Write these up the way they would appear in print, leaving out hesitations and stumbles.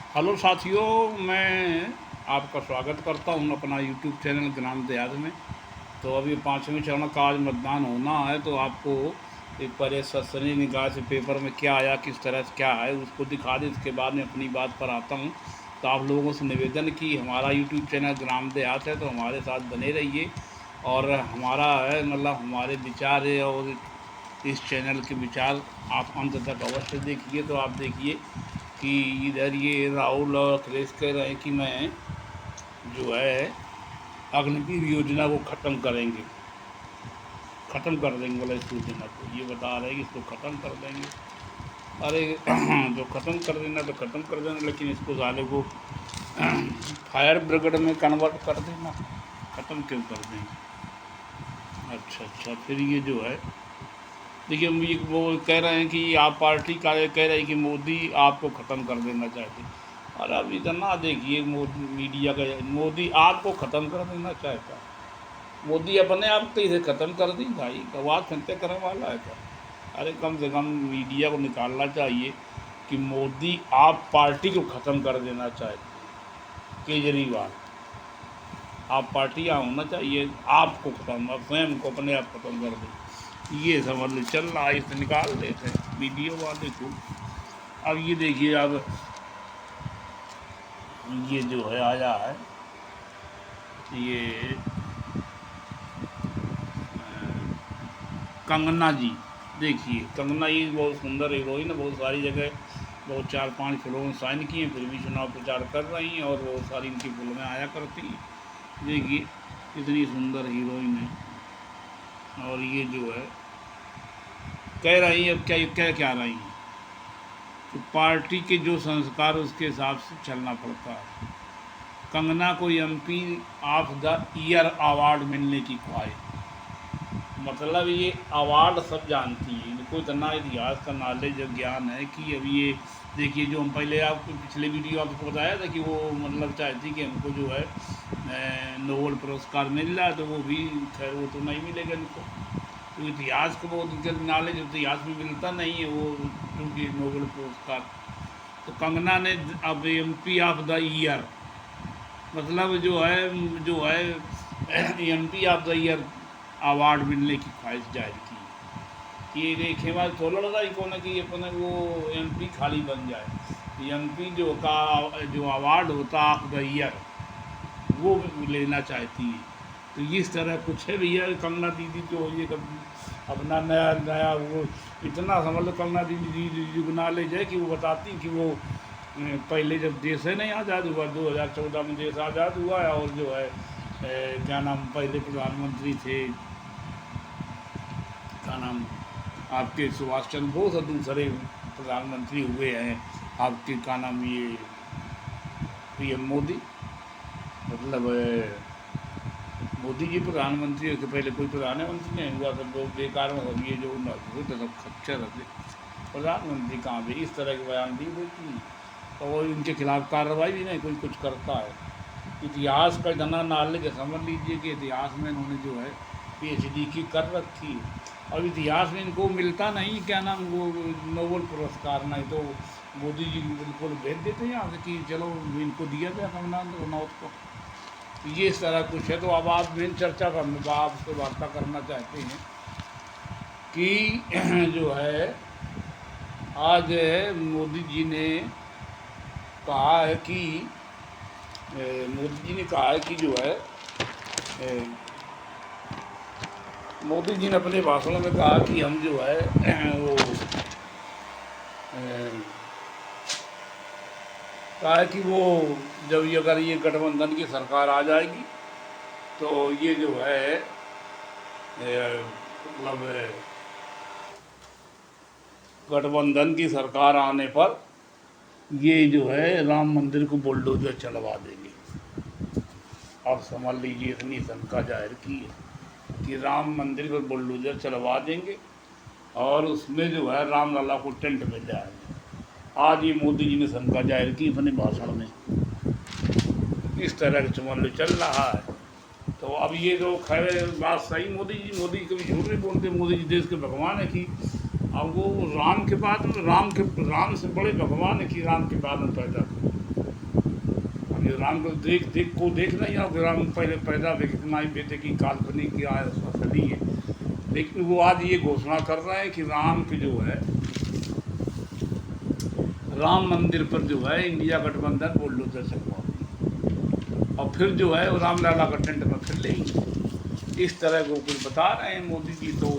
Hello साथियों, मैं आपका स्वागत करता हूं अपना यूट्यूब चैनल ग्राम देहात में। तो अभी 5वें चरण का आज मतदान होना है, तो आपको एक पहले सनसनी निगाह से पेपर में क्या आया, किस तरह से क्या है उसको दिखा दें। इसके बाद मैं अपनी बात पर आता हूं। तो आप लोगों से निवेदन कि हमारा यूट्यूब चैनल ग्राम देहात है, तो हमारे साथ बने रहिए। और हमारा है मतलब हमारे विचार है, और इस चैनल के विचार आप अंत तक अवश्य देखिए। तो आप देखिए कि इधर ये राहुल और अखिलेश कह रहे हैं कि मैं जो है अग्निवीर योजना को ख़त्म करेंगे, ख़त्म कर देंगे। बोला इस योजना को, ये बता रहे हैं कि इसको ख़त्म कर देंगे। अरे जो ख़त्म कर देना तो ख़त्म कर देना, लेकिन इसको साले को फायर ब्रिगेड में कन्वर्ट कर देना, ख़त्म क्यों कर देंगे। अच्छा अच्छा, फिर ये जो है देखिए वो कह रहे हैं कि आप पार्टी का कह रहे हैं कि मोदी आपको ख़त्म कर देना चाहते हैं। और अब इतना देखिए मीडिया का, मोदी आपको ख़त्म कर देना चाहता है। मोदी अपने आप तो इसे ख़त्म कर दी भाई, आवाज़ सुनते करने वाला है क्या। अरे कम से कम मीडिया को निकालना चाहिए कि मोदी आप पार्टी को ख़त्म कर देना चाहते हैं। केजरीवाल आप पार्टी यहाँ होना चाहिए, आपको ख़त्म, आप स्वयं को अपने आप ख़त्म कर दें। ये समझ लो चल रहा है, इसे निकाल देते हैं मीडिया वाले को। अब ये देखिए, अब ये जो है आया है, ये कंगना जी। देखिए कंगना ये बहुत सुंदर हीरोइन है, बहुत सारी जगह बहुत 4-5 फिल्मों साइन की हैं, फिर भी चुनाव प्रचार कर रही हैं और बहुत सारी इनकी फिल्में आया करती हैं। देखिए कितनी सुंदर हीरोइन है। और ये जो है कह रही है, अब क्या क्या क्या रही हैं, तो पार्टी के जो संस्कार उसके हिसाब से चलना पड़ता है। कंगना को MP of the year award मिलने की ख्वाहिश। मतलब ये अवार्ड सब जानती है, इनको इतना इतिहास का नॉलेज और ज्ञान है कि अब ये देखिए, जो हम पहले आपको पिछले वीडियो आपको बताया था कि वो मतलब चाहती कि हमको जो है नोबेल पुरस्कार मिल रहा है, तो वो भी खैर वो तो नहीं मिलेगा इनको। तो इतिहास को बहुत नॉलेज इतिहास में मिलता नहीं है वो, क्योंकि नोबेल पुरस्कार। तो कंगना ने अब एमपी ऑफ द ईयर, मतलब जो है MP of the year award मिलने की ख्वाहिश जाहिर की कि ये खेमा थोड़ा लगा ही कौन कि अपने वो एमपी खाली बन जाए। एमपी जो अवार्ड होता ऑफ द ईयर वो लेना चाहती है। तो इस तरह कुछ है भैया कंगना दीदी, तो ये अपना नया नया वो इतना समझ लो कंगना दीदी को नॉलेज है कि वो बताती कि वो पहले जब देश है नहीं आज़ाद हुआ, 2014 में देश आज़ाद हुआ है, और जो है क्या नाम पहले प्रधानमंत्री थे, क्या नाम आपके सुभाष चंद्र बोस, और दूसरे प्रधानमंत्री हुए हैं आपके क्या नाम ये पीएम मोदी। मतलब मोदी जी प्रधानमंत्री के पहले कोई प्रधानमंत्री नहीं हुआ, सब लोग बेकार में सब ये जो होते सब खच्चर थे। प्रधानमंत्री कहाँ भी इस तरह के बयान दी देती, और इनके खिलाफ कार्रवाई भी नहीं कोई कुछ करता है। इतिहास का इतना नॉलेज है, समझ लीजिए कि इतिहास में इन्होंने जो है पीएचडी की कर रखी है, और इतिहास में इनको मिलता नहीं क्या नाम वो नोबेल पुरस्कार, नहीं तो मोदी जी बिल्कुल भेज देते हैं यहाँ से कि चलो इनको दिया जाए कंगना रनौत को। ये इस तरह कुछ है। तो अब आप मेन चर्चा करने का आपसे वार्ता करना चाहते हैं कि जो है आज मोदी जी ने कहा है कि मोदी जी ने कहा है कि जो है मोदी जी ने अपने भाषण में कहा कि हम जो है वो कहा है कि वो जब ये अगर ये गठबंधन की सरकार आ जाएगी तो ये जो है मतलब गठबंधन की सरकार आने पर ये जो है राम मंदिर को बुलडोजर चलवा देंगे। आप समझ लीजिए इतनी शंका जाहिर की है कि राम मंदिर पर बुलडोजर चलवा देंगे और उसमें जो है रामलला को टेंट मिल जाएंगे। आज ये मोदी जी ने शंका जाहिर की अपने भाषण में। इस तरह का चमन चल रहा है। तो अब ये जो खैर बात सही, मोदी कभी झूठ नहीं बोलते। मोदी जी देश के भगवान है कि अब वो राम के बाद राम से बड़े भगवान है कि राम के बाद में पैदा ये राम को देखना ही हो कि राम पहले पैदा हुए कितना ही बेटे की काल्पनिक क्या है असली है, लेकिन वो आज ये घोषणा कर रहा है कि राम की जो है राम मंदिर पर जो है इंडिया गठबंधन बुलडोजर चलवा दी और फिर जो है वो रामलला का टेंट में फिर लेंगे। इस तरह को कुछ बता रहे हैं मोदी जी। तो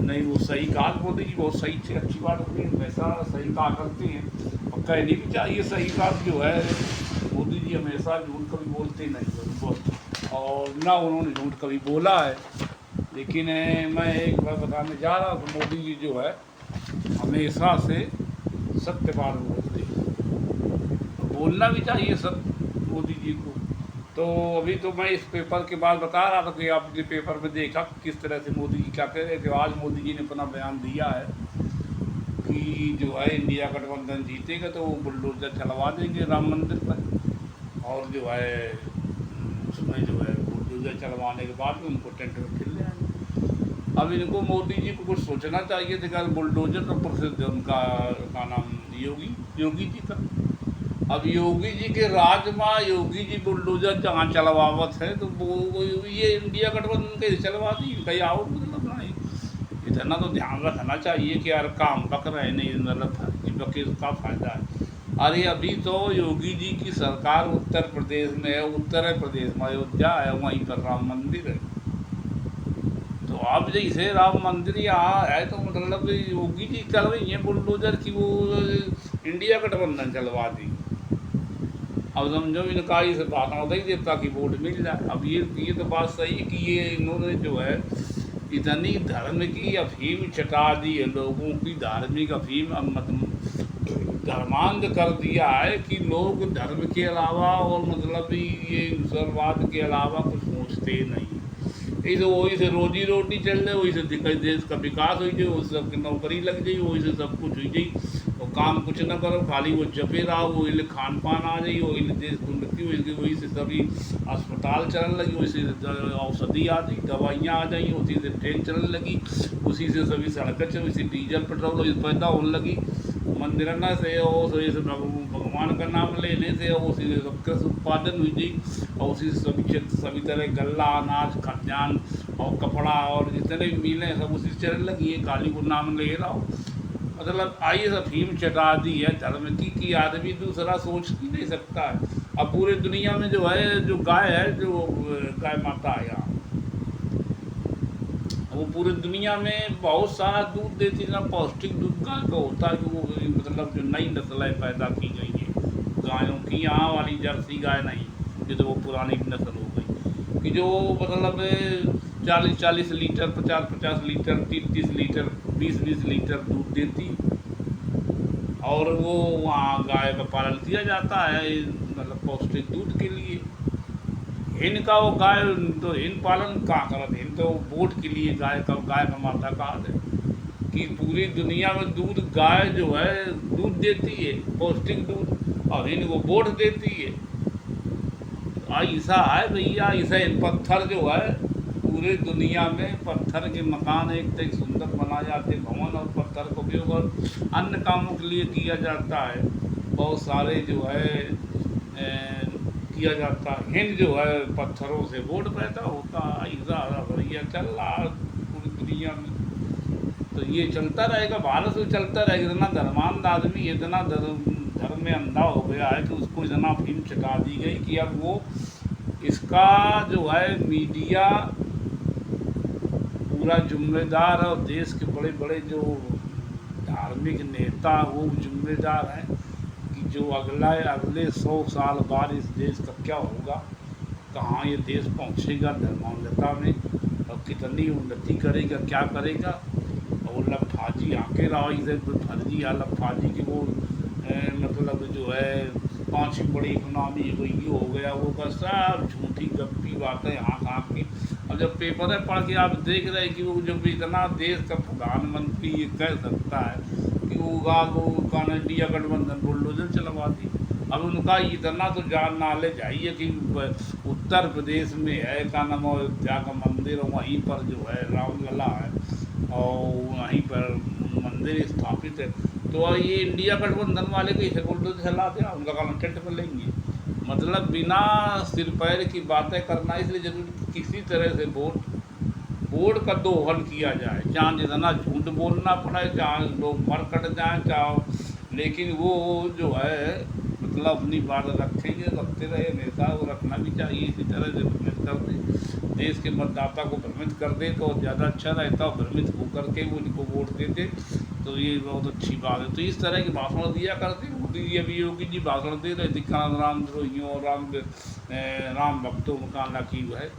नहीं, वो सही कहा, मोदी जी बहुत सही अच्छी बात होती है, हमेशा सही कहा करते हैं और कहनी भी चाहिए सही बात। जो है मोदी जी हमेशा झूठ कभी बोलते नहीं और ना उन्होंने झूठ कभी बोला है। लेकिन मैं एक बार बताने जा रहा हूँ, मोदी जी जो है हमेशा से सत्य बात बोलते हैं, बोलना भी चाहिए सब मोदी जी को। तो अभी तो मैं इस पेपर के बाद बता रहा था कि आपने पेपर में देखा किस तरह से मोदी जी क्या कह रहे थे। आज मोदी जी ने अपना बयान दिया है कि जो है इंडिया गठबंधन जीतेगा तो वो बुलडोजर चलवा देंगे राम मंदिर पर और जो है उसमें जो है बुलडोजर चलवाने के बाद में उनको टेंट में खिल जाएंगे। अब इनको मोदी जी को कुछ सोचना चाहिए था कि बुलडोजर तो प्रसिद्ध है उनका का नाम योगी जी का। अब योगी जी के राज में योगी जी बुलडोजर जहाँ चलवावत है तो वो ये इंडिया गठबंधन कैसे चलवा दी, कहीं और मतलब नहीं। इतना तो ध्यान रखना चाहिए कि यार काम पक रहे नहीं, मतलब फर्जी पके उसका फायदा है। अरे अभी तो योगी जी की सरकार उत्तर प्रदेश में है, उत्तर प्रदेश में अयोध्या है, वहीं पर राम मंदिर है। तो अब जैसे राम मंदिर यहाँ है तो मतलब योगी जी चल रही है बुलडोजर की, वो इंडिया गठबंधन चलवा दी। अब समझो इनका इस बात होता ही देवता की वोट मिल जाए। अब ये तो बात सही है कि ये इन्होंने जो है इतनी धर्म की अफीम चटा दी है, लोगों की धार्मिक अफीम धर्मांध कर दिया है कि लोग धर्म के अलावा और मतलब ये ईश्वरवाद के अलावा कुछ सोचते नहीं। इसे वही से रोजी रोटी चल रहे, वही से देश का विकास हो जाए, वही सबकी नौकरी लग जाए, वही से सब कुछ हो जाए और काम कुछ न करो, खाली वो जपे रहो, वही खान पान आ जाइए, वही देश की उन्नति, वही से सभी अस्पताल चलने लगी, वही से औषधि आ गई, दवाइयाँ आ जाइए, उसी से ट्रेन चलने लगी, उसी से सभी सड़कें चल, उसी डीजल पेट्रोल पैदा होने लगी, मंदिर से और भगवान का नाम लेने से और उसी से सब कृषि उत्पादन हुई थी और उसी से सभी तरह गल्ला अनाज खाद्यान्न और कपड़ा और जितने भी मिले सब उसी से चलने लगी है। काली को नाम ले रहा हो, मतलब आई अफीम चटा दी है धर्म की कि आदमी दूसरा सोच ही नहीं सकता है। अब पूरे दुनिया में जो है जो गाय है, जो गाय माता है यहाँ, वो पूरी दुनिया में बहुत सारा दूध देती है ना, पौष्टिक दूध गाय का होता है, वो मतलब जो नई नस्लें पैदा की गई है गायों की, यहाँ वाली जर्सी गाय नहीं, ये तो वो पुरानी नस्ल हो गई कि जो मतलब 40-40 लीटर 50-50 लीटर 30-30 लीटर 20-20 लीटर दूध देती और वो वहाँ गाय का पालन किया जाता है मतलब पौष्टिक दूध के लिए। इनका वो गाय तो इन पालन कहाँ करते, इन तो वोट के लिए गाय का माता कहा है कि पूरी दुनिया में दूध गाय जो है दूध देती है पौष्टिक दूध और इनको वोट देती है। ऐसा है भैया, ऐसा इन पत्थर जो है पूरे दुनिया में पत्थर के मकान एक सुंदर बनाए जाते भवन और पत्थर का उपयोग और अन्य कामों के लिए किया जाता है, बहुत सारे जो है किया जाता है। हिंद जो है पत्थरों से वोट पैदा होता है, ऐसा भैया चल रहा है पूरी दुनिया में। तो ये चलता रहेगा, भारत में चलता रहेगा। इतना धर्मांध आदमी इतना धर्म में अंधा हो गया है कि उसको इतना फिल्म चटा दी गई कि अब वो इसका जो है मीडिया पूरा जिम्मेदार है और देश के बड़े बड़े जो धार्मिक नेता वो जिम्मेदार हैं कि जो अगले 100 साल बाद इस देश का क्या होगा, कहाँ ये देश पहुँचेगा धर्मांधता में और कितनी उन्नति करेगा, क्या करेगा। और लफाजी आके रहा से फर्जी या लफाजी की वो मतलब जो है 5वीं बड़ी इकोनॉमी वो ये हो गया, वो बस सब झूठी गप्पी बातें हाँक हाँक के। अब जब पेपर है पढ़ के आप देख रहे हैं कि वो जब इतना देश का प्रधानमंत्री ये कह सकता है कि वो इंडिया गठबंधन बुलडोजर चलवा दी। अब उनका इतना तो जान नॉलेज चाहिए कि उत्तर प्रदेश में है का नाम अयोध्या का मंदिर और वहीं पर जो है रामलला है और वहीं पर मंदिर स्थापित है। तो ये इंडिया गठबंधन वाले कैसे बुलडोजर चला दिया, उनका काम टेंट पर लेंगे। मतलब बिना सिर पैर की बातें करना, इसलिए जरूरी किसी तरह से वोट का दोहन किया जाए, चाहे जितना झूठ बोलना पड़े, चाहे लोग मर कट जाएं, चाहे, लेकिन वो जो है मतलब अपनी बात रखेंगे, रखते रहे हमेशा, वो रखना भी चाहिए। इसी तरह से भ्रमित कर दे, देश के मतदाता को भ्रमित कर दे तो ज़्यादा अच्छा रहता, भ्रमित होकर के वो उनको वोट देते, तो ये बहुत अच्छी बात है। तो इस तरह के भाषण दिया करते मोदी जी। अभी योगी जी भाषण दे रहे थे, रामद्रोहियों और राम भक्तों का ना की है।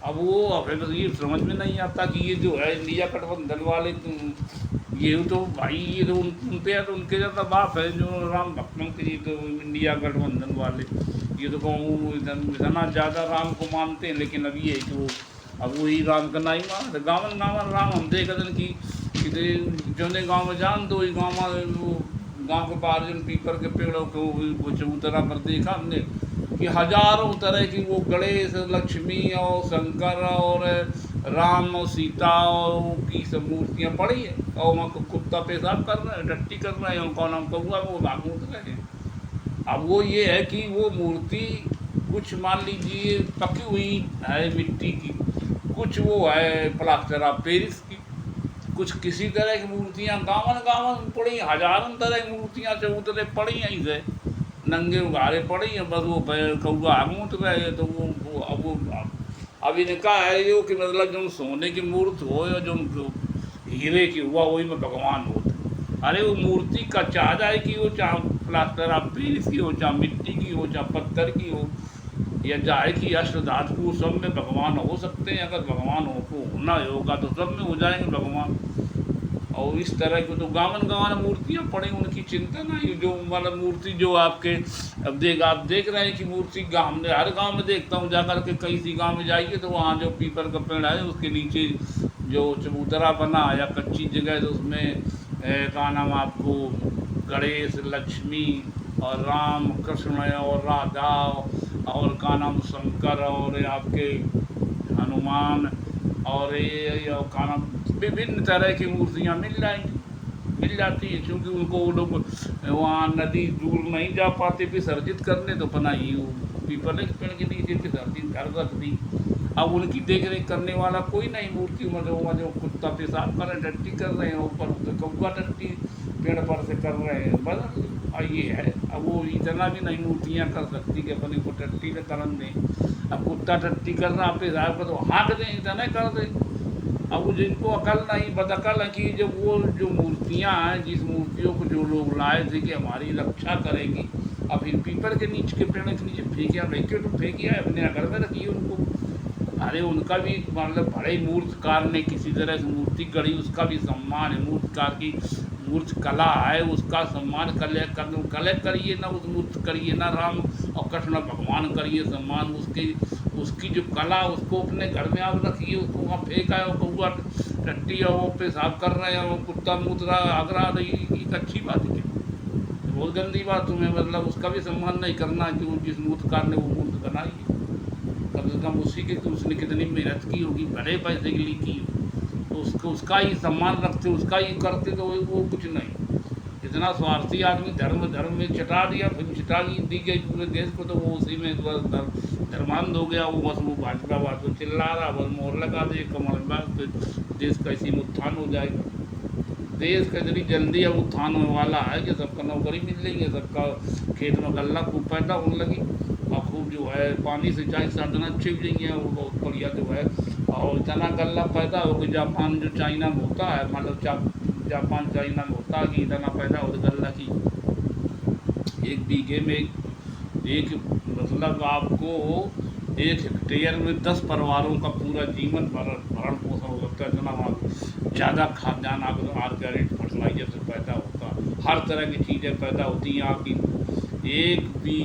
अब वो हमें तो ये समझ में नहीं आता कि ये जो है इंडिया गठबंधन वाले, ये तो भाई ये तो उनपे तो उनके ज़्यादा बाप है जो राम भक्तों के, ये तो इंडिया गठबंधन वाले, ये तो कहूँ इतना ज़्यादा राम को मानते हैं, लेकिन अभी है कि वो अब वही राम का नहीं मान गावन गावन राम हम देख दिन की जो गाँव में जान दो, गाँव में वो गाँव के बाहर जो पीपर के पेड़ों को चबूतरा पर देखा हमने कि हजारों तरह की वो गणेश, लक्ष्मी और शंकर और राम और सीता और की सब मूर्तियाँ पड़ी है, और वहाँ कुत्ता पेशाब कर रहे हैं, टट्टी कर रहे हैं, उनका नाम कौआ, वो भागवत रहे हैं। अब वो ये है कि वो मूर्ति कुछ मान लीजिए पकी हुई है मिट्टी की, कुछ वो है प्लास्टर ऑफ पेरिस की, कुछ किसी तरह की मूर्तियाँ गावन गावन पड़ी, हजारों तरह की मूर्तियाँ चबूतरे पड़ी हैं, इसे नंगे उगारे पड़ी हैं, बस वो कौआ आगूत रहे। तो वो अब इनका है जो कि मतलब जो सोने की मूर्ति हो या जो हीरे की हुआ वही में भगवान होता। अरे वो मूर्ति का चाह जाए कि वो चाहे प्लास्टर ऑफ पेरिस की हो, चाहे मिट्टी की हो, चाहे पत्थर की हो, या जाए कि अष्ट धातु, सब में भगवान हो सकते हैं। अगर भगवान को होना होगा तो सब में हो जाएंगे भगवान। और इस तरह की तो गावन गावन मूर्तियाँ पड़ी, उनकी चिंता नहीं। जो मतलब मूर्ति जो आपके अब आप देख रहे हैं कि मूर्ति हमने हर गांव में देखता हूँ जाकर के, कई सी गांव में जाइए तो वहाँ जो पीपल का पेड़ है उसके नीचे जो चबूतरा बना या कच्ची जगह, तो उसमें का नाम आपको गणेश, लक्ष्मी और राम कृष्ण और राधा और का नाम शंकर और आपके हनुमान और ये का नाम विभिन्न तरह की मूर्तियाँ मिल जाती है, क्योंकि उनको वो लोग वहाँ नदी दूर नहीं जा पाते विसर्जित करने, तो अपना ही पीपल के पेड़ के नीचे विसर्जित कर सकती। अब उनकी देख रेख करने वाला कोई नहीं, मूर्ति जो कुत्ता पेशाब कर रहे, टट्टी कर रहे हैं, ऊपर कौआ टट्टी पेड़ पर से कर रहे हैं, बस ये है। अब वो इतना भी नहीं मूर्तियाँ कर सकती कि अपने को टट्टी का करन दें। अब कुत्ता टट्टी कर रहा पेशाब का तो हाँक दें, इतना कर दें। अब जिनको अकल नहीं, बदअकल है कि जब वो जो मूर्तियाँ हैं, जिस मूर्तियों को जो लोग लाए थे कि हमारी रक्षा करेंगी, अब फिर पीपल के नीचे के पेड़ के नीचे फेंकिया, क्यों तो फेंकिया है, अपने घर में रखिए उनको। अरे उनका भी मतलब बड़े मूर्तिकार ने किसी तरह से मूर्ति गढ़ी, उसका भी सम्मान है। मूर्तिकार की मूर्ति कला है, उसका सम्मान कले करिए ना, उस मूर्ति करिए ना, राम और कृष्ण भगवान करिए सम्मान उसकी जो कला, उसको अपने घर में आप रखिए। उसको वहाँ फेंका है, वो कौआ टट्टी और वो पेशाब कर रहे हैं, वो कुत्ता मूत्रा आगरा रही, एक अच्छी बात है, बहुत गंदी बात। तुम्हें मतलब उसका भी सम्मान नहीं करना कि वो जिस मूर्तिकार ने वो मूर्ति बनाई है, कम से कम उसी के, उसने कितनी मेहनत की होगी, बड़े पैसे के लिए की हो, तो उसका ही सम्मान रखते, उसका ही करते, तो वो कुछ नहीं। इतना स्वार्थी आदमी धर्म में चटा दिया, फिर चटा दी गई पूरे देश को, तो वो उसी में धर्मांध हो गया। वो बस वो भाजपा बात तो चिल्ला रहा, बस मोहर लगा दे कमल में, तो देश का इसी में उत्थान हो जाएगा। देश का इतनी जल्दी अब उत्थान होने वाला है कि सबका नौकरी मिल रही है, सबका खेत में गल्ला खूब पैदा होने लगी, और खूब जो है पानी सिंचाई साधन अच्छे भी नहीं है, वो बहुत बढ़िया जो है। और इतना गल्ला पैदा हो कि जापान जो चाइना में होता है, मतलब जापान चाइना में होता है कि इतना पैदा हो गल्ला की एक बीघे में एक मतलब आपको 1 हेक्टेयर में 10 परिवारों का पूरा जीवन भरण पोषण हो सकता है। इतना वहाँ ज़्यादा खाद्यान्न ऑर्गेनिक फर्टिलाइजर से पैदा होता है, हर तरह की चीज़ें पैदा होती हैं यहाँ की।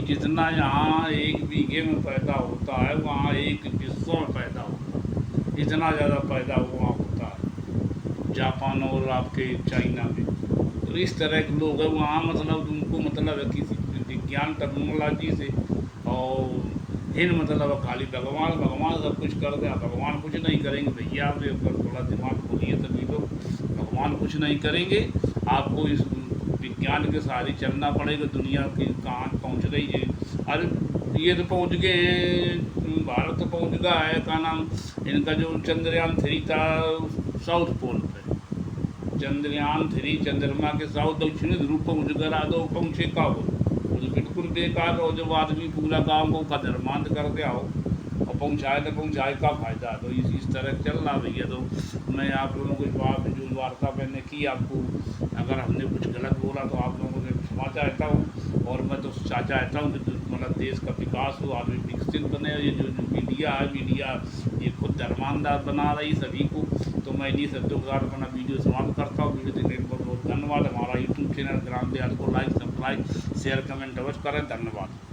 जितना यहाँ 1 बीघे में पैदा होता है, वहाँ 1 विश्व में पैदा होता है, इतना ज़्यादा पैदा वहाँ होता है जापान और आपके चाइना में। तो इस तरह के लोग हैं वहाँ, मतलब उनको मतलब है किसी विज्ञान टेक्नोलॉजी से और इन मतलब खाली भगवान सब कुछ कर दे। भगवान कुछ नहीं करेंगे भैया, आप थोड़ा दिमाग खोलिए, तभी तो भगवान कुछ नहीं करेंगे। आपको इस विज्ञान के सहारे चलना पड़ेगा। दुनिया की कहाँ पहुँच रही है, अरे ये तो पहुँच गए हैं, भारत तो पहुँच गया है, का नाम इनका जो चंद्रयान-3 था साउथ पोल पे, चंद्रयान-3 चंद्रमा के साउथ दक्षिणी ध्रुव पहुँच कर आदो पहुँचे का हो, वो तो बिल्कुल बेकार हो। जब आदमी पूरा गाँव को कदरमंद कर दिया हो और पहुँचाए तो पहुँचाए का फ़ायदा। तो इस तरह चल रहा भैया। तो मैं आप लोगों को जो वार्ता मैंने की आपको, अगर हमने कुछ गलत बोला तो आप लोगों से क्षमा चाहता हूँ। और मैं तो चाहता हूँ कि मतलब देश का विकास हो, आदमी विकसित बने। ये जो मीडिया है, मीडिया ये खुद धर्मांधार बना रही सभी को। तो मैं इन्हीं शब्दों के साथ अपना वीडियो समाप्त करता हूँ। वीडियो देखने के लिए बहुत बहुत धन्यवाद। हमारा यूट्यूब चैनल ग्राम देहात को लाइक, सब्सक्राइब, शेयर, कमेंट अवश्य करें। धन्यवाद।